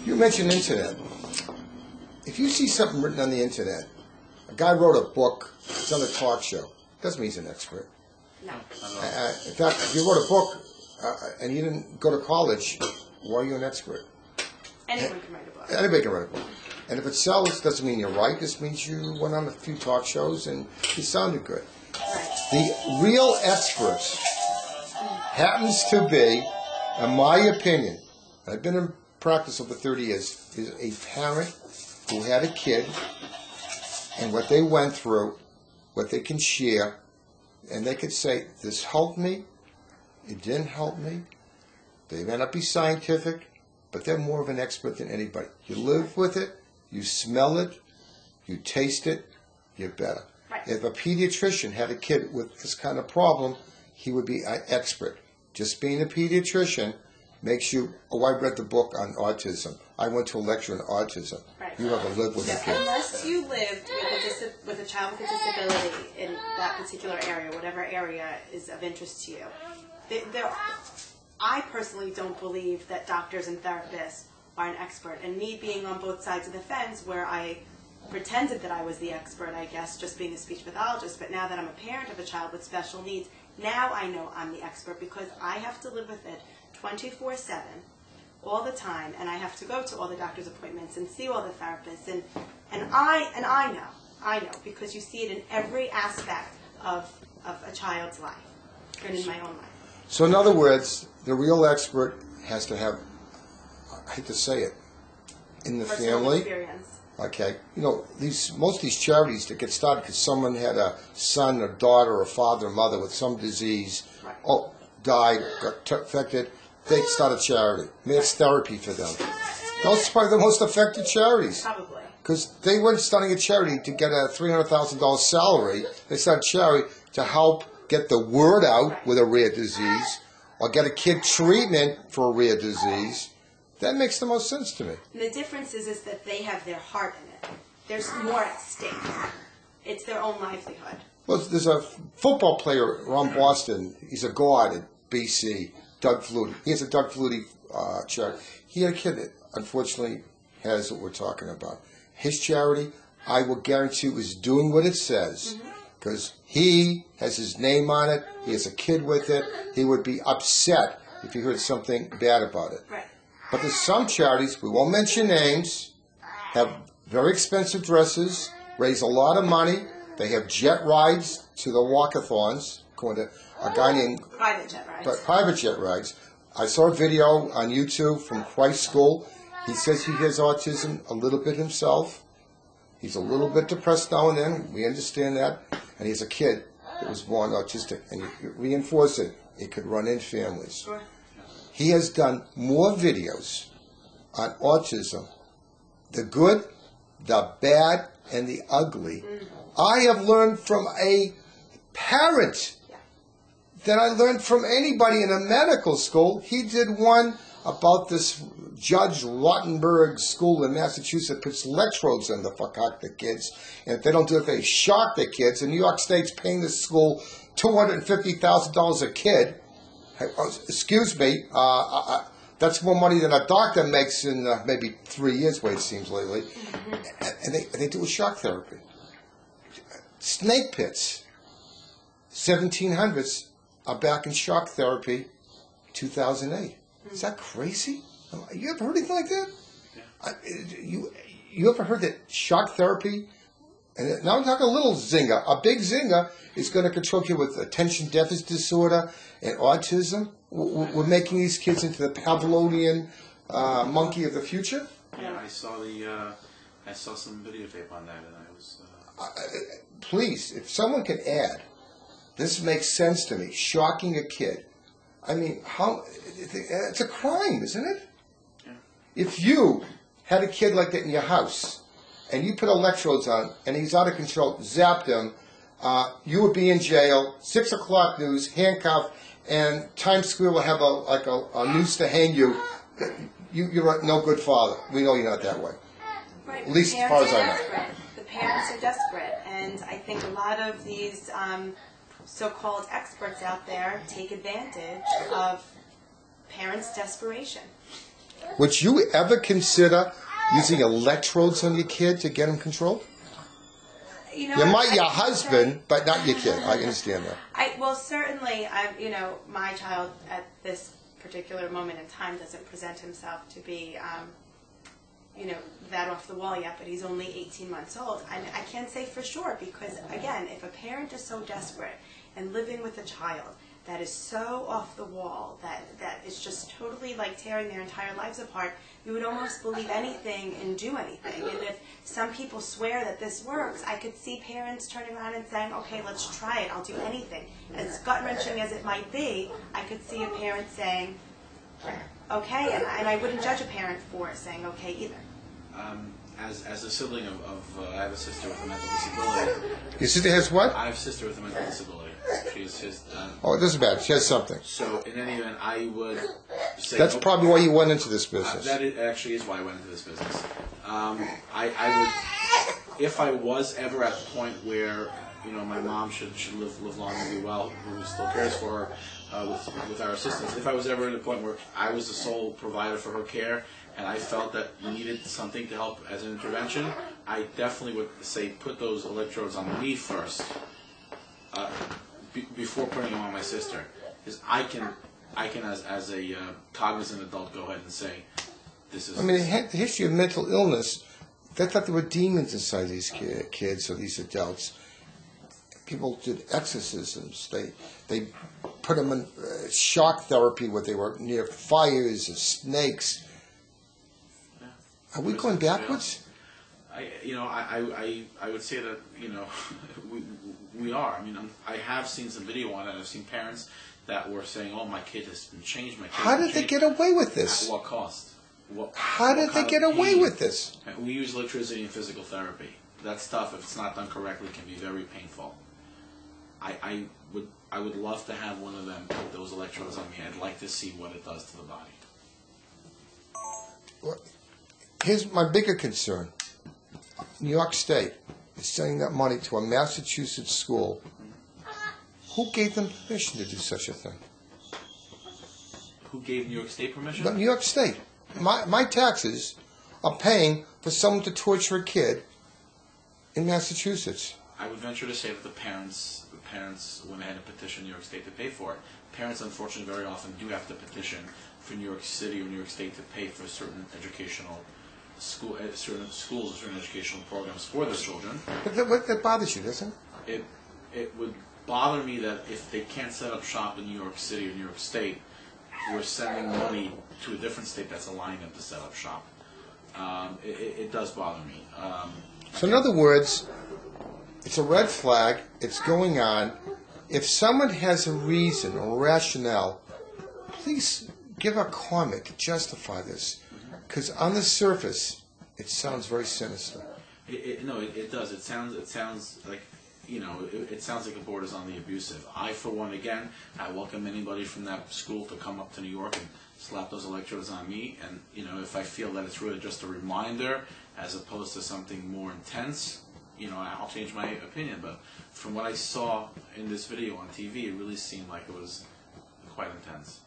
You mentioned internet. If you see something written on the internet, a guy wrote a book, it's on a talk show, doesn't mean he's an expert. No. In fact, if you wrote a book and you didn't go to college, why are you an expert? Anyone can write a book. Anybody can write a book. And if it sells, doesn't mean you're right. This means you went on a few talk shows and you sounded good. Right. The real expert happens to be, in my opinion, I've been in practice over 30 years, is a parent who had a kid and what they went through, what they can share, and they could say, this helped me, it didn't help me. They may not be scientific, but they're more of an expert than anybody. You live with it, you smell it, you taste it, you're better. Right. If a pediatrician had a kid with this kind of problem, he would be an expert. Just being a pediatrician makes you, I read the book on autism. I went to a lecture on autism. Right. You have to live with a kid. Unless you lived with a child with a disability in that particular area, whatever area is of interest to you. I personally don't believe that doctors and therapists are an expert. And me being on both sides of the fence, where I pretended that I was the expert, I guess, just being a speech pathologist, but now that I'm a parent of a child with special needs, now I know I'm the expert because I have to live with it 24/7, all the time, and I have to go to all the doctor's appointments and see all the therapists, and I know because you see it in every aspect of a child's life and in my own life. So in other words, the real expert has to have, I hate to say it, in the Personal family. Experience. Okay, you know, most of these charities that get started because someone had a son or daughter or father or mother with some disease, Right. died, got infected, they start a charity. I mean, it's therapy for them. Those are probably the most effective charities. Probably. Because they weren't starting a charity to get a $300,000 salary. They started a charity to help get the word out with a rare disease or get a kid treatment for a rare disease. That makes the most sense to me. And the difference is that they have their heart in it. There's more at stake. It's their own livelihood. Well, there's a football player around Boston. He's a guard at BC, Doug Flutie. He has a Doug Flutie charity. He had a kid that unfortunately has what we're talking about. His charity, I will guarantee you, is doing what it says. Because he has his name on it. He has a kid with it. He would be upset if he heard something bad about it. Right. But there's some charities, we won't mention names, have very expensive dresses, raise a lot of money. They have jet rides to the walkathons, according to a guy named... Private jet rides. Private jet rides. I saw a video on YouTube from Christ School. He says he has autism a little bit himself. He's a little bit depressed now and then. We understand that. And he's a kid that was born autistic. And you reinforce it. It could run in families. Sure. He has done more videos on autism, the good, the bad, and the ugly. I have learned from a parent that I learned from anybody in a medical school. He did one about this Judge Rottenberg school in Massachusetts puts electrodes in the fuck out the kids. And if they don't do it, they shock the kids. And New York State's paying the school $250,000 a kid. Excuse me, that's more money than a doctor makes in maybe 3 years, way it seems lately. And they do a shock therapy. Snake pits, 1700s, are back in shock therapy, 2008. Is that crazy? You ever heard anything like that? Yeah. You ever heard that shock therapy, and now I'm talking a little zinger, a big zinger is going to control you with attention deficit disorder and autism? We're making these kids into the Pavlovian monkey of the future? Yeah, I saw some videotape on that, and I was... Please, if someone could add, this makes sense to me, shocking a kid. I mean, it's a crime, isn't it? Yeah. If you had a kid like that in your house, and you put electrodes on, and he's out of control, zapped him, you would be in jail, 6 o'clock news, handcuffed, and Times Square will have a noose to hang you. You're no good father. We know you're not that way. Right. At least as far as I know. The parents are desperate, and I think a lot of these so-called experts out there take advantage of parents' desperation. Would you ever consider using electrodes on your kid to get him controlled? You know, You might your husband, but not your kid. I understand that. Well, certainly, my child at this particular moment in time doesn't present himself to be, that off the wall yet, but he's only 18 months old. I can't say for sure because, again, if a parent is so desperate and living with a child that is so off the wall, that is just totally like tearing their entire lives apart, you would almost believe anything and do anything. And if some people swear that this works, I could see parents turning around and saying, okay, let's try it, I'll do anything. As gut-wrenching as it might be, I could see a parent saying, okay, and I wouldn't judge a parent for saying okay either. As a sibling of I have a sister with a mental disability. Your sister has what? I have a sister with a mental disability. She is his. Oh, it doesn't matter. She has something. So in any event, I would say that's probably why you went into this business. That actually is why I went into this business. I would, if I was ever at the point where my mom should live long and be well, who still cares for her with our assistance. If I was ever at a point where I was the sole provider for her care, and I felt that we needed something to help as an intervention, I definitely would say put those electrodes on me first, before putting them on my sister, because I can as a cognizant adult go ahead and say, this is. I mean, the history of mental illness. They thought there were demons inside these kids or these adults. People did exorcisms. They put them in shock therapy where they were near fires or snakes. Are we going backwards? I would say that we are. I mean, I have seen some video on it. I've seen parents that were saying, "Oh, my kid has been changed. My kid." How did they get away with this? At what cost? How did they get away with this? We use electricity in physical therapy. That stuff, if it's not done correctly, can be very painful. I would love to have one of them put those electrodes on me. I'd like to see what it does to the body. Well, here's my bigger concern. New York State is sending that money to a Massachusetts school. Who gave them permission to do such a thing? Who gave New York State permission? New York State. My taxes are paying for someone to torture a kid in Massachusetts. I would venture to say that the parents went ahead and petitioned New York State to pay for it. Parents, unfortunately, very often do have to petition for New York City or New York State to pay for certain educational certain schools or certain educational programs for their children. But that bothers you, doesn't it? It would bother me that if they can't set up shop in New York City or New York State, we're sending money to a different state that's allowing them to set up shop. It does bother me. So in other words, it's a red flag. It's going on. If someone has a reason or rationale, please give a comment to justify this. Because on the surface, it sounds very sinister. It does. It sounds like, it sounds like the borders on the abusive. I, for one, again, I welcome anybody from that school to come up to New York and slap those electrodes on me. And, if I feel that it's really just a reminder as opposed to something more intense, I'll change my opinion. But from what I saw in this video on TV, it really seemed like it was quite intense.